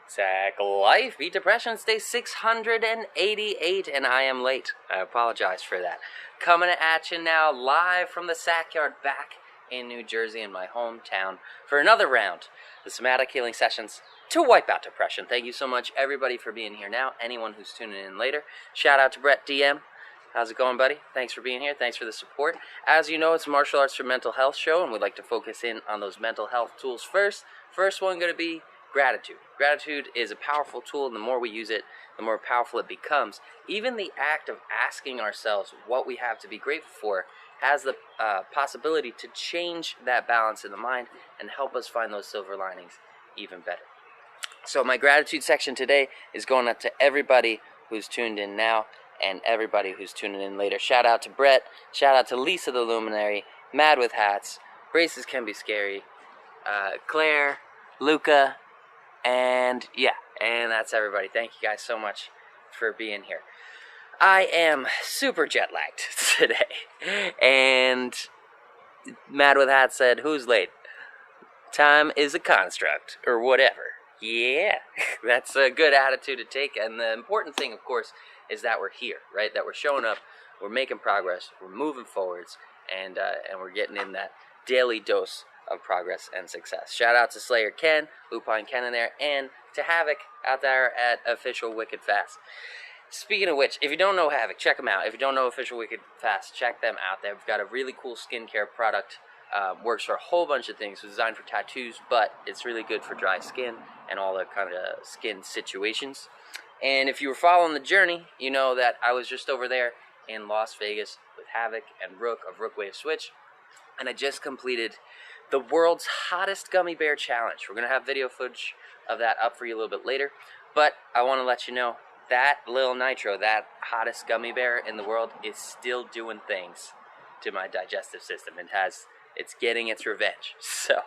Sack Life, Beat Depression, Day 688, and I am late. I apologize for that. Coming at you now, live from the Sack Yard back in New Jersey, in my hometown, for another round, the Somatic Healing Sessions to wipe out depression. Thank you so much, everybody, for being here now. Anyone who's tuning in later, shout out to Brett DM. How's it going, buddy? Thanks for being here. Thanks for the support. As you know, it's a martial arts for mental health show, and we'd like to focus in on those mental health tools first. First one going to be gratitude. Gratitude is a powerful tool, and the more we use it, the more powerful it becomes. Even the act of asking ourselves what we have to be grateful for has the possibility to change that balance in the mind and help us find those silver linings even better. So my gratitude section today is going up to everybody who's tuned in now and everybody who's tuning in later. Shout out to Brett. Shout out to Lisa the Luminary, Mad with Hats, Braces Can Be Scary, Claire, Luca, and that's everybody. Thank you guys so much for being here. I am super jet lagged today, and Mad with Hat said, "Who's late? Time is a construct," or whatever. Yeah, that's a good attitude to take, and the important thing, of course, is that we're here, right? That we're showing up, we're making progress, we're moving forwards, and we're getting in that daily dose of progress and success. Shout out to Slayer Ken, Lupine Ken in there, and to Havoc out there at Official Wicked Fast. Speaking of which, if you don't know Havoc, check them out. If you don't know Official Wicked Fast, check them out. They've got a really cool skincare product. Works for a whole bunch of things. It's designed for tattoos, but it's really good for dry skin and all the kind of skin situations. And if you were following the journey, you know that I was just over there in Las Vegas with Havoc and Rook of Rook Wave Switch, and I just completed the world's hottest gummy bear challenge. We're going to have video footage of that up for you a little bit later, but I want to let you know that Lil Nitro, that hottest gummy bear in the world, is still doing things to my digestive system. It's getting its revenge. So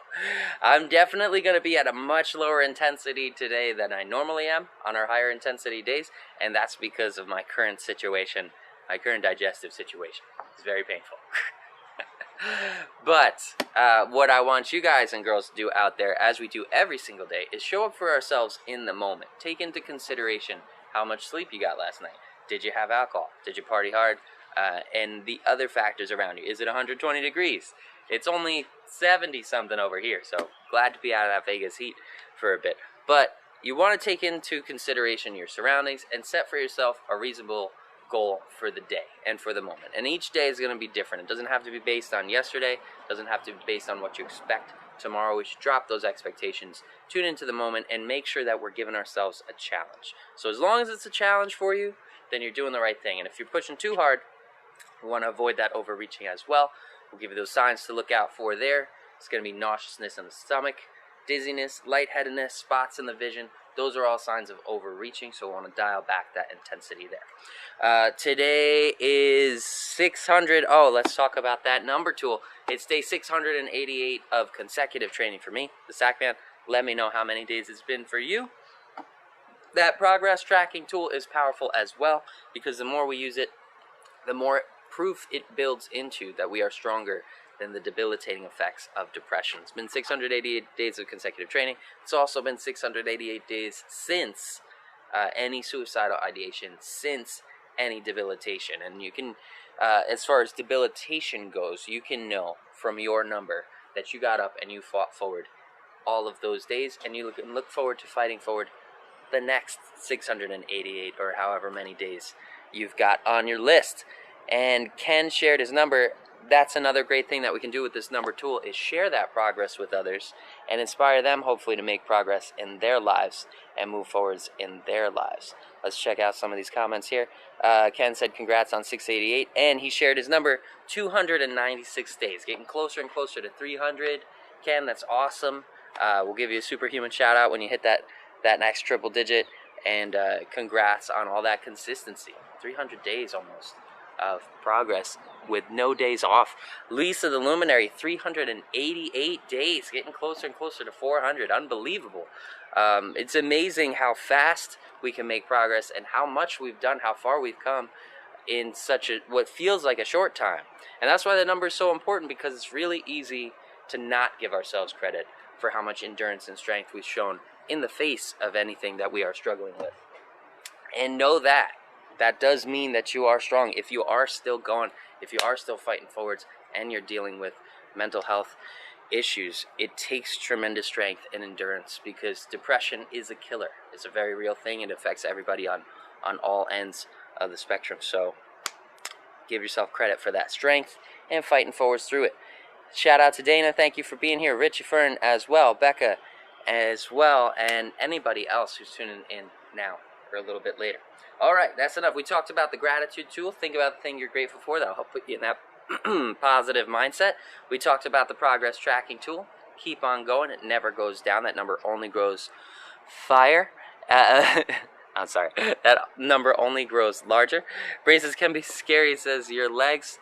I'm definitely going to be at a much lower intensity today than I normally am on our higher intensity days, and that's because of my current situation, my current digestive situation. It's very painful. But what I want you guys and girls to do out there, as we do every single day, is show up for ourselves in the moment. Take into consideration how much sleep you got last night. Did you have alcohol? Did you party hard? And the other factors around you. Is it 120 degrees? It's only 70-something over here, so glad to be out of that Vegas heat for a bit. But you want to take into consideration your surroundings and set for yourself a reasonable goal for the day and for the moment. And each day is going to be different. It doesn't have to be based on yesterday. It doesn't have to be based on what you expect tomorrow. We should drop those expectations, tune into the moment, and make sure that we're giving ourselves a challenge. So as long as it's a challenge for you, then you're doing the right thing. And if you're pushing too hard, we want to avoid that overreaching as well. We'll give you those signs to look out for there. It's going to be nauseousness in the stomach, dizziness, lightheadedness, spots in the vision. Those are all signs of overreaching, so we want to dial back that intensity there. Today is 600. Oh, let's talk about that number tool. It's day 688 of consecutive training for me, the Sackman. Let me know how many days it's been for you. That progress tracking tool is powerful as well, because the more we use it, the more proof it builds into that we are stronger than the debilitating effects of depression. It's been 688 days of consecutive training. It's also been 688 days since any suicidal ideation, since any debilitation. And you can, as far as debilitation goes, you can know from your number that you got up and you fought forward all of those days, and you can look forward to fighting forward the next 688 or however many days you've got on your list. And Ken shared his number. That's another great thing that we can do with this number tool, is share that progress with others and inspire them, hopefully, to make progress in their lives and move forwards in their lives. Let's check out some of these comments here. Ken said congrats on 688, and he shared his number, 296 days, getting closer and closer to 300. Ken, that's awesome. We'll give you a superhuman shout out when you hit that next triple digit, and congrats on all that consistency. 300 days almost of progress with no days off. Lisa the Luminary, 388 days, getting closer and closer to 400. Unbelievable. It's amazing how fast we can make progress and how much we've done, how far we've come in such a what feels like a short time. And that's why the number is so important, because it's really easy to not give ourselves credit for how much endurance and strength we've shown in the face of anything that we are struggling with. And know that that does mean that you are strong. If you are still going, if you are still fighting forwards, and you're dealing with mental health issues, it takes tremendous strength and endurance, because depression is a killer. It's a very real thing. It affects everybody on all ends of the spectrum. So give yourself credit for that strength and fighting forwards through it. Shout out to Dana. Thank you for being here. Richie Fern as well. Becca as well. And anybody else who's tuning in now or a little bit later. All right, that's enough. We talked about the gratitude tool. Think about the thing you're grateful for. That'll help put you in that positive mindset. We talked about the progress tracking tool. Keep on going. It never goes down. That number only grows fire. I'm sorry. That number only grows larger. Braces can be scary, says your legs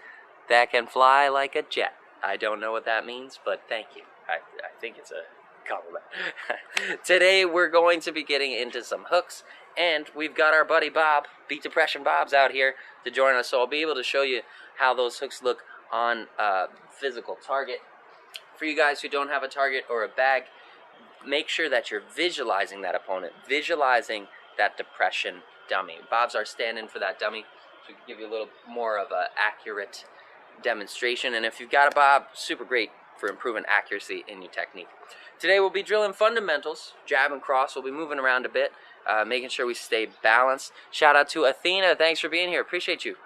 that can fly like a jet. I don't know what that means, but thank you. I think it's a compliment. Today we're going to be getting into some hooks, and we've got our buddy Bob, Beat Depression Bob's out here to join us, so I'll be able to show you how those hooks look on a physical target. For you guys who don't have a target or a bag, make sure that you're visualizing that opponent, visualizing that depression dummy. Bob's our stand-in for that dummy, so we can give you a little more of an accurate demonstration. And if you've got a Bob, super great for improving accuracy in your technique. Today we'll be drilling fundamentals, jab and cross. We'll be moving around a bit, making sure we stay balanced. Shout out to Athena. Thanks for being here. Appreciate you.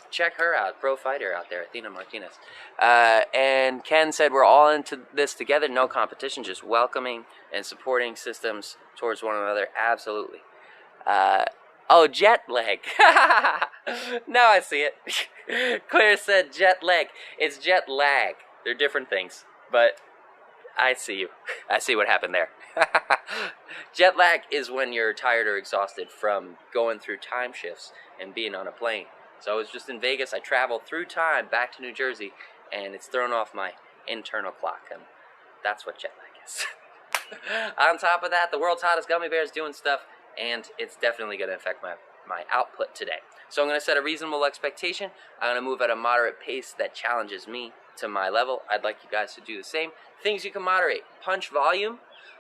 Check her out, pro fighter out there, Athena Martinez. And Ken said we're all into this together, no competition, just welcoming and supporting systems towards one another. Absolutely. Oh, jet lag. Now I see it. Claire said jet lag. It's jet lag. They're different things, but I see you. I see what happened there. Jet lag is when you're tired or exhausted from going through time shifts and being on a plane. So I was just in Vegas. I traveled through time back to New Jersey, and it's thrown off my internal clock, and that's what jet lag is. On top of that, the world's hottest gummy bear is doing stuff, and it's definitely going to affect my output today. So I'm going to set a reasonable expectation. I'm going to move at a moderate pace that challenges me to my level. I'd like you guys to do the same. Things you can moderate: punch volume,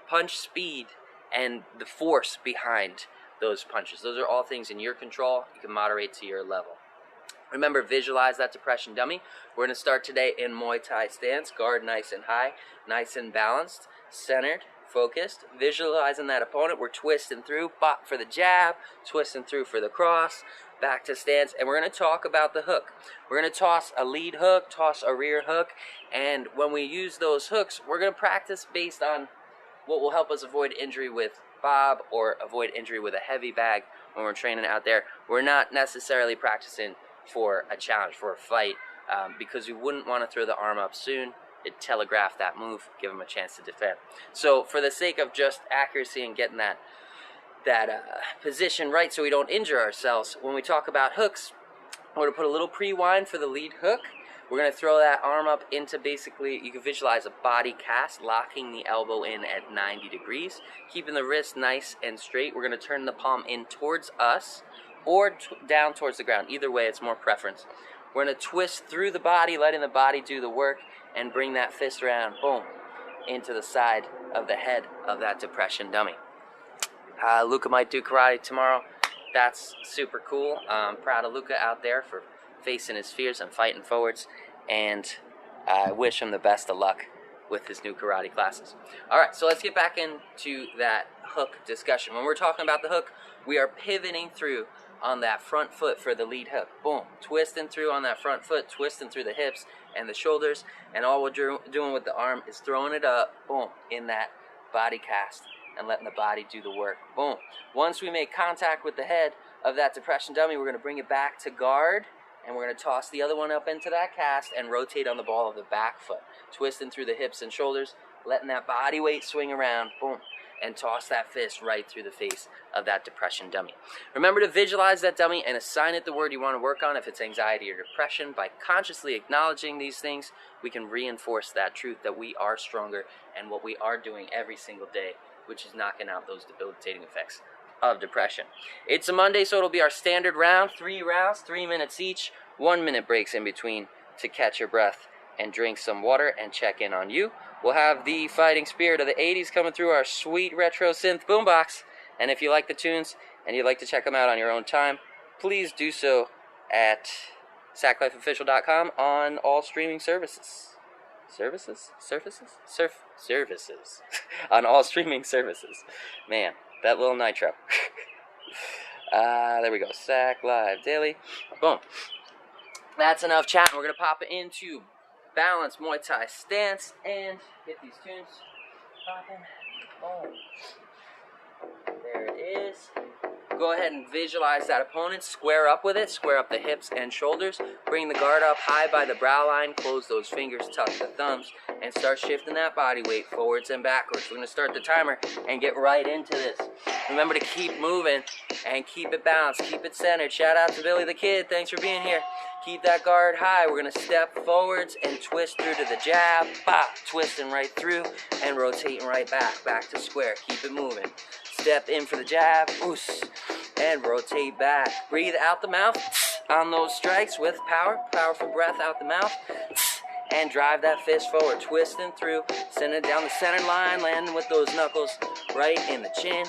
punch speed, and the force behind those punches. Those are all things in your control. You can moderate to your level. Remember, visualize that depression dummy. We're going to start today in Muay Thai stance. Guard nice and high, nice and balanced, centered, focused. Visualizing that opponent. We're twisting through, pop for the jab, twisting through for the cross, back to stance, and we're going to talk about the hook. We're going to toss a lead hook, toss a rear hook, and when we use those hooks, we're going to practice based on what will help us avoid injury with Bob or avoid injury with a heavy bag when we're training out there. We're not necessarily practicing for a challenge, for a fight, because we wouldn't want to throw the arm up soon. It'd telegraph that move, give them a chance to defend. So for the sake of just accuracy and getting that position right so we don't injure ourselves, when we talk about hooks, we're going to put a little pre-wind for the lead hook. We're going to throw that arm up into, basically, you can visualize a body cast, locking the elbow in at 90 degrees, keeping the wrist nice and straight. We're going to turn the palm in towards us or down towards the ground. Either way, it's more preference. We're going to twist through the body, letting the body do the work, and bring that fist around, boom, into the side of the head of that depression dummy. Luca might do karate tomorrow. That's super cool. I'm proud of Luca out there for facing his fears and fighting forwards, and I wish him the best of luck with his new karate classes. All right, so let's get back into that hook discussion. When we're talking about the hook, we are pivoting through on that front foot for the lead hook. Boom, twisting through on that front foot, twisting through the hips and the shoulders, and all we're doing with the arm is throwing it up, boom, in that body cast and letting the body do the work. Boom. Once we make contact with the head of that depression dummy, we're going to bring it back to guard, and we're going to toss the other one up into that cast and rotate on the ball of the back foot, twisting through the hips and shoulders, letting that body weight swing around, boom, and toss that fist right through the face of that depression dummy. Remember to visualize that dummy and assign it the word you want to work on if it's anxiety or depression. By consciously acknowledging these things, we can reinforce that truth that we are stronger and what we are doing every single day, which is knocking out those debilitating effects of depression. It's a Monday, so it'll be our standard round, 3 rounds, 3 minutes each, 1 minute breaks in between to catch your breath and drink some water and check in on you. We'll have the fighting spirit of the 80s coming through our sweet retro synth boombox. And if you like the tunes and you'd like to check them out on your own time, please do so at sacklifeofficial.com on all streaming services. Services? On all streaming services. Man, that little nitro. There we go. Sack Live Daily. Boom. That's enough chatting. We're going to pop it into balance Muay Thai stance and get these tunes popping. Boom. There it is. Go ahead and visualize that opponent. Square up with it. Square up the hips and shoulders. Bring the guard up high by the brow line. Close those fingers, tuck the thumbs, and start shifting that body weight forwards and backwards. We're going to start the timer and get right into this. Remember to keep moving and keep it balanced. Keep it centered. Shout out to Billy the Kid. Thanks for being here. Keep that guard high. We're going to step forwards and twist through to the jab. Bop. Twisting right through and rotating right back. Back to square. Keep it moving. Step in for the jab. Oos. And rotate back. Breathe out the mouth on those strikes with power. Powerful breath out the mouth. And drive that fist forward. Twisting through. Send it down the center line. Landing with those knuckles right in the chin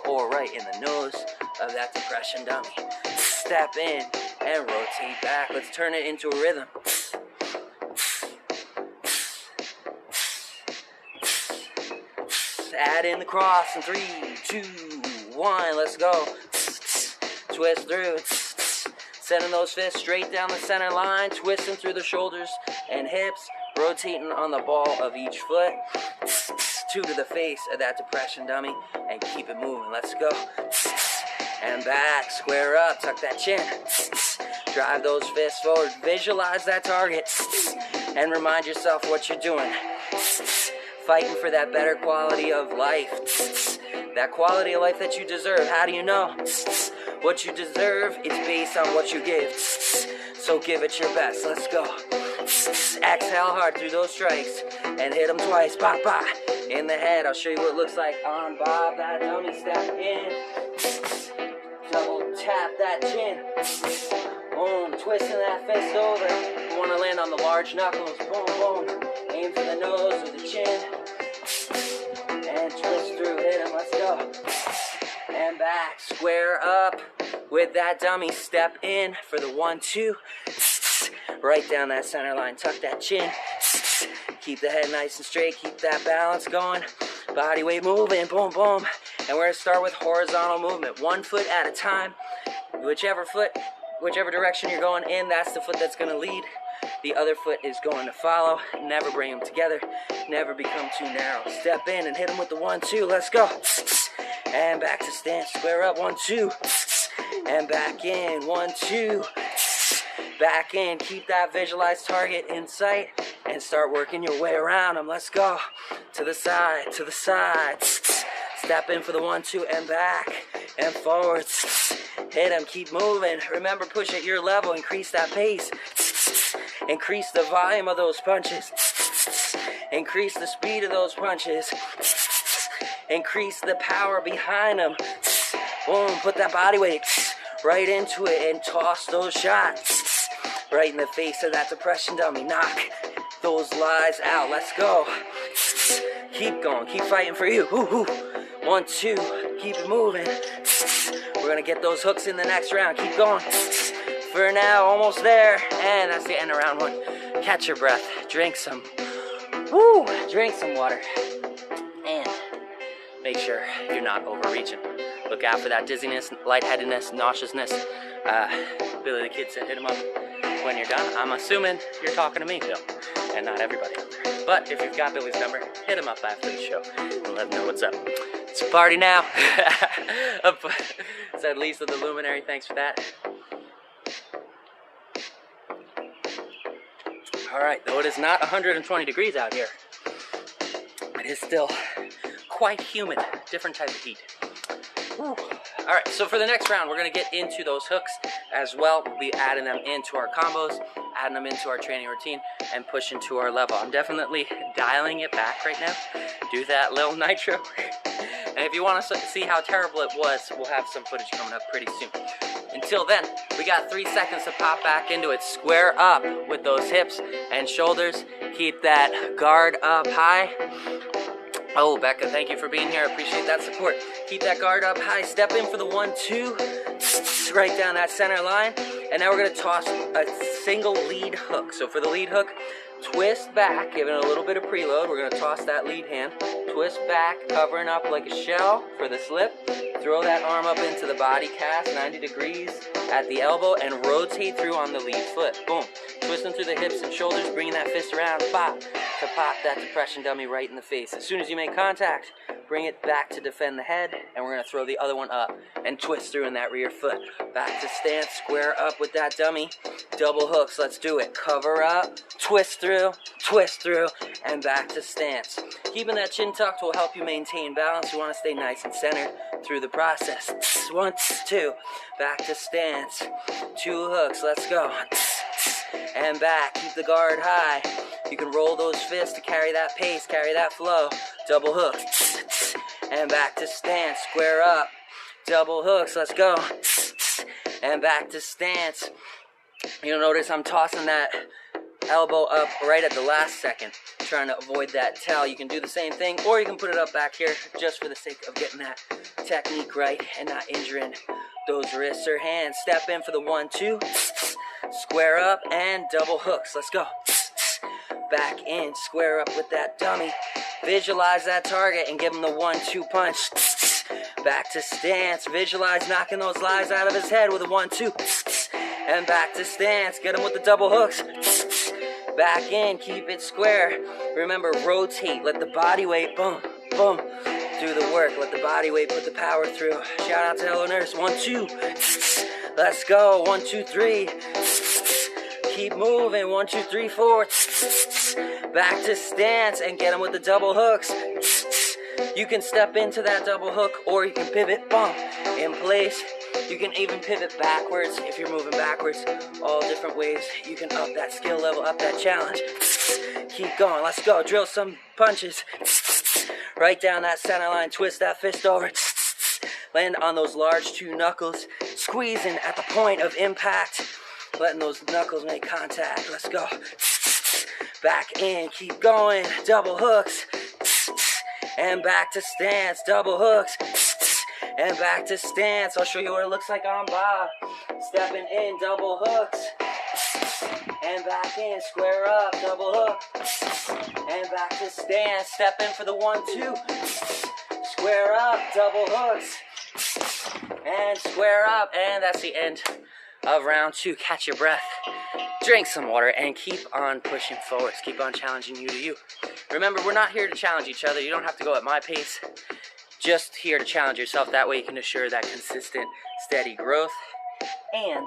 or right in the nose of that depression dummy. Step in and rotate back. Let's turn it into a rhythm. Add in the cross in 3, 2, 1. Let's go. Twist through. Sending those fists straight down the center line. Twisting through the shoulders and hips. Rotating on the ball of each foot. 2 to the face of that depression dummy. And keep it moving. Let's go. And back. Square up. Tuck that chin. Drive those fists forward. Visualize that target. And remind yourself what you're doing. Fighting for that better quality of life. That quality of life that you deserve. How do you know? What you deserve is based on what you give. So give it your best. Let's go. Exhale hard through those strikes. And hit them twice. Bop, bop. In the head. I'll show you what it looks like on Bob. That dummy step in. Double tap that chin. Boom. Twisting that fist over. You want to land on the large knuckles. Boom, boom. Aim for the nose or the chin. And twist through. Hit him. Let's go. And back. Square up with that dummy. Step in for the 1, 2. Right down that center line. Tuck that chin. Keep the head nice and straight. Keep that balance going. Body weight moving. Boom, boom. And we're going to start with horizontal movement. 1 foot at a time. Whichever direction you're going in, that's the foot that's going to lead. The other foot is going to follow. Never bring them together. Never become too narrow. Step in and hit them with the 1, 2. Let's go. And back to stance. Square up. 1, 2. And back in. 1, 2. Back in. Keep that visualized target in sight. And start working your way around them. Let's go. To the side. To the side. Step in for the 1, 2. And back. And forward. Hit them. Keep moving. Remember, push at your level. Increase that pace. Increase the volume of those punches. Increase the speed of those punches. Increase the power behind them. Boom, put that body weight right into it and toss those shots right in the face of that depression dummy. Knock those lies out. Let's go. Keep going. Keep fighting for you. 1, 2. Keep it moving. We're going to get those hooks in the next round. Keep going. For now, almost there. And that's the end of round 1. Catch your breath. Drink some water. And make sure you're not overreaching. Look out for that dizziness, lightheadedness, nauseousness. Billy the Kid said hit him up when you're done. I'm assuming you're talking to me, Bill, and not everybody out there. But if you've got Billy's number, hit him up after the show and let him know what's up. It's a party now. Said Lisa the Luminary, thanks for that. Alright, though it is not 120 degrees out here, it is still quite humid. Different type of heat. Alright, so for the next round, we're going to get into those hooks as well. We'll be adding them into our combos, adding them into our training routine, and pushing to our level. I'm definitely dialing it back right now. Do that little nitro. And if you want to see how terrible it was, we'll have some footage coming up pretty soon. Until then, we got 3 seconds to pop back into it. Square up with those hips and shoulders. Keep that guard up high. Oh, Becca, thank you for being here. I appreciate that support. Keep that guard up high. Step in for the 1-2. Right down that center line. And now we're going to toss a single lead hook. So for the lead hook, twist back, giving it a little bit of preload. We're going to toss that lead hand. Twist back, covering up like a shell for the slip. Throw that arm up into the body cast, 90 degrees at the elbow, and rotate through on the lead foot. Boom. Twisting through the hips and shoulders, bringing that fist around, bop, to pop that depression dummy right in the face. As soon as you make contact, bring it back to defend the head, and we're going to throw the other one up and twist through in that rear foot. Back to stance, square up with that dummy. Double hooks, let's do it. Cover up, twist through, and back to stance. Keeping that chin tucked will help you maintain balance. You want to stay nice and centered through the process. 1, 2, back to stance. 2 hooks, let's go. And back, keep the guard high. You can roll those fists to carry that pace, carry that flow. Double hooks, and back to stance, square up. Double hooks, let's go. And back to stance. You'll notice I'm tossing that elbow up right at the last second, trying to avoid that towel. You can do the same thing, or you can put it up back here just for the sake of getting that technique right and not injuring those wrists or hands. Step in for the 1-2, square up and double hooks. Let's go. Back in, square up with that dummy. Visualize that target and give him the 1-2 punch. Back to stance. Visualize knocking those lies out of his head with a 1-2. And back to stance. Get him with the double hooks. Back in, keep it square. Remember, rotate. Let the body weight, boom, boom, do the work. Let the body weight put the power through. Shout out to Hello Nurse. 1-2. Let's go. 1, 2, 3. Keep moving. 1, 2, 3, 4. Back to stance and get him with the double hooks. You can step into that double hook, or you can pivot, bump, in place. You can even pivot backwards if you're moving backwards. All different ways you can up that skill level, up that challenge. Keep going, let's go. Drill some punches. Right down that center line, twist that fist over. Land on those large 2 knuckles. Squeezing at the point of impact. Letting those knuckles make contact. Let's go. Back in, keep going. Double hooks. And back to stance. Double hooks. And back to stance. I'll show you what it looks like on Bob. Stepping in, double hooks. And back in, square up, double hook. And back to stance. Step in for the 1-2. Square up, double hooks. And square up. And that's the end of round 2. Catch your breath. Drink some water and keep on pushing forwards. Keep on challenging you to you. Remember, we're not here to challenge each other. You don't have to go at my pace. Just here to challenge yourself. That way you can assure that consistent, steady growth. And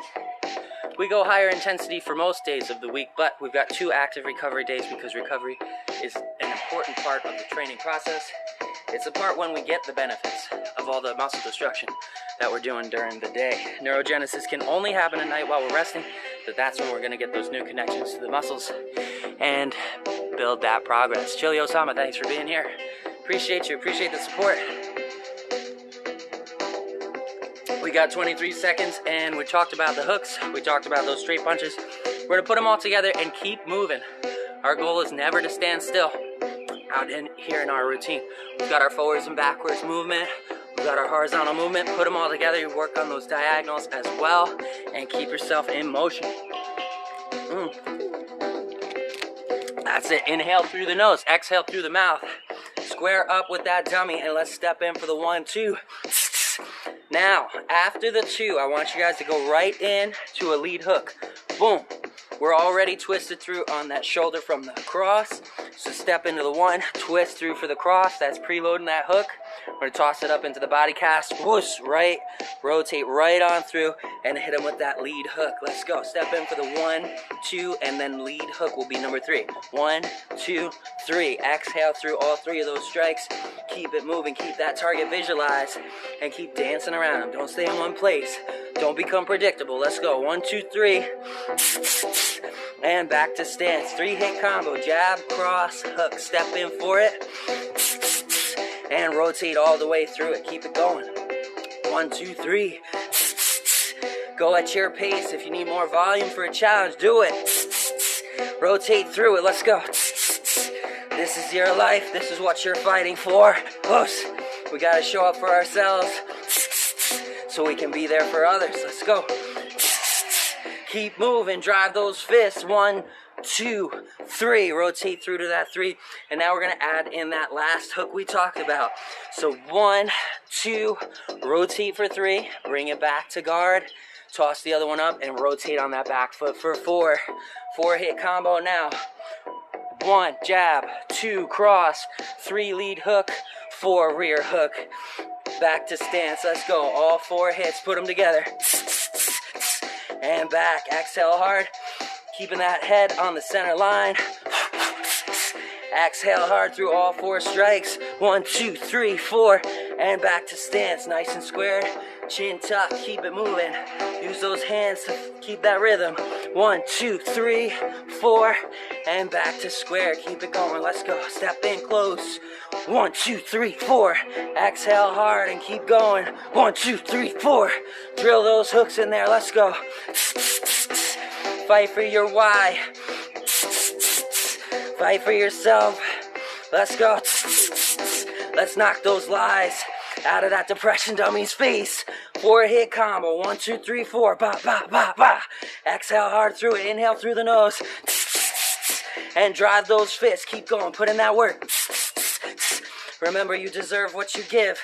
we go higher intensity for most days of the week, but we've got 2 active recovery days because recovery is an important part of the training process. It's the part when we get the benefits of all the muscle destruction that we're doing during the day. Neurogenesis can only happen at night while we're resting, but that's when we're going to get those new connections to the muscles and build that progress. Chili Osama, thanks for being here. Appreciate you. Appreciate the support. We got 23 seconds, and we talked about the hooks. We talked about those straight punches. We're going to put them all together and keep moving. Our goal is never to stand still out in here in our routine. We've got our forwards and backwards movement. We've got our horizontal movement. Put them all together. You work on those diagonals as well, and keep yourself in motion. That's it. Inhale through the nose. Exhale through the mouth. Square up with that dummy, and let's step in for the 1-2. Now, after the 2, I want you guys to go right in to a lead hook. Boom. We're already twisted through on that shoulder from the cross. So step into the 1, twist through for the cross. That's preloading that hook. We're going to toss it up into the body cast. Whoosh, right. Rotate right on through and hit him with that lead hook. Let's go. Step in for the 1, 2, and then lead hook will be number 3. 1, 2, 3. Exhale through all 3 of those strikes. Keep it moving. Keep that target visualized and keep dancing around him. Don't stay in one place. Don't become predictable. Let's go. 1, 2, 3. And back to stance. 3-hit combo. Jab, cross, hook. Step in for it. and rotate all the way through it. Keep it going. 1, 2, 3. Go at your pace. If you need more volume for a challenge, do it. Rotate through it. Let's go. This is your life. This is what you're fighting for. Close. We got to show up for ourselves so we can be there for others. Let's go. Keep moving. Drive those fists. 1, 2, 3. Rotate through to that 3. And now we're going to add in that last hook we talked about. So 1, 2, rotate for 3. Bring it back to guard. Toss the other one up and rotate on that back foot for 4. 4-hit combo now. 1, jab, 2, cross, 3, lead hook, 4, rear hook. Back to stance. Let's go. All 4 hits. Put them together. And back. Exhale hard. Keeping that head on the center line. Exhale hard through all 4 strikes. 1, 2, 3, 4. And back to stance. Nice and squared. Chin tuck. Keep it moving. Use those hands to keep that rhythm. 1, 2, 3, 4. And back to square. Keep it going. Let's go. Step in close. 1, 2, 3, 4. Exhale hard and keep going. 1, 2, 3, 4. Drill those hooks in there. Let's go. Fight for your why. Fight for yourself. Let's go. Let's knock those lies out of that depression dummy's face. 4-hit combo. 1, 2, 3, 4. Ba, ba, ba, ba. Exhale hard through it. Inhale through the nose. And drive those fists. Keep going. Put in that work. Remember, you deserve what you give.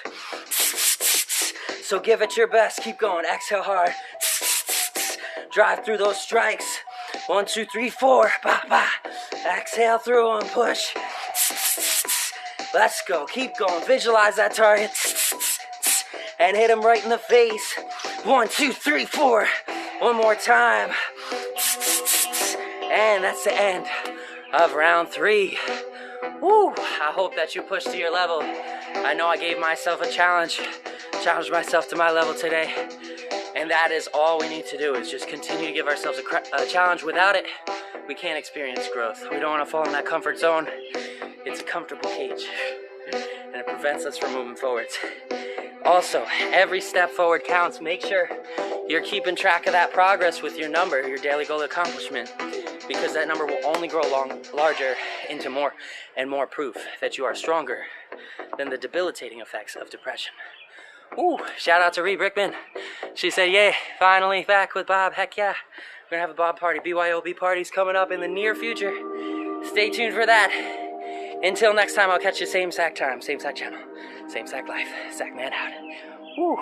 So give it your best. Keep going. Exhale hard. Drive through those strikes. 1, 2, 3, 4. Ba, ba. Exhale through and push. Let's go. Keep going. Visualize that target. And hit him right in the face. 1, 2, 3, 4. One more time. And that's the end of round 3. Woo! I hope that you pushed to your level. I know I gave myself a challenge. Challenged myself to my level today. And that is all we need to do, is just continue to give ourselves a challenge. Without it, we can't experience growth. We don't want to fall in that comfort zone. It's a comfortable cage. And it prevents us from moving forwards. Also, every step forward counts. Make sure you're keeping track of that progress with your number, your daily goal accomplishment, because that number will only grow larger into more and more proof that you are stronger than the debilitating effects of depression. Ooh, shout out to Ree Brickman. She said, yay, finally back with Bob. Heck yeah. We're going to have a Bob party. BYOB parties coming up in the near future. Stay tuned for that. Until next time, I'll catch you same Sack time, same Sack channel, same Sack life. Sackman out. Woo.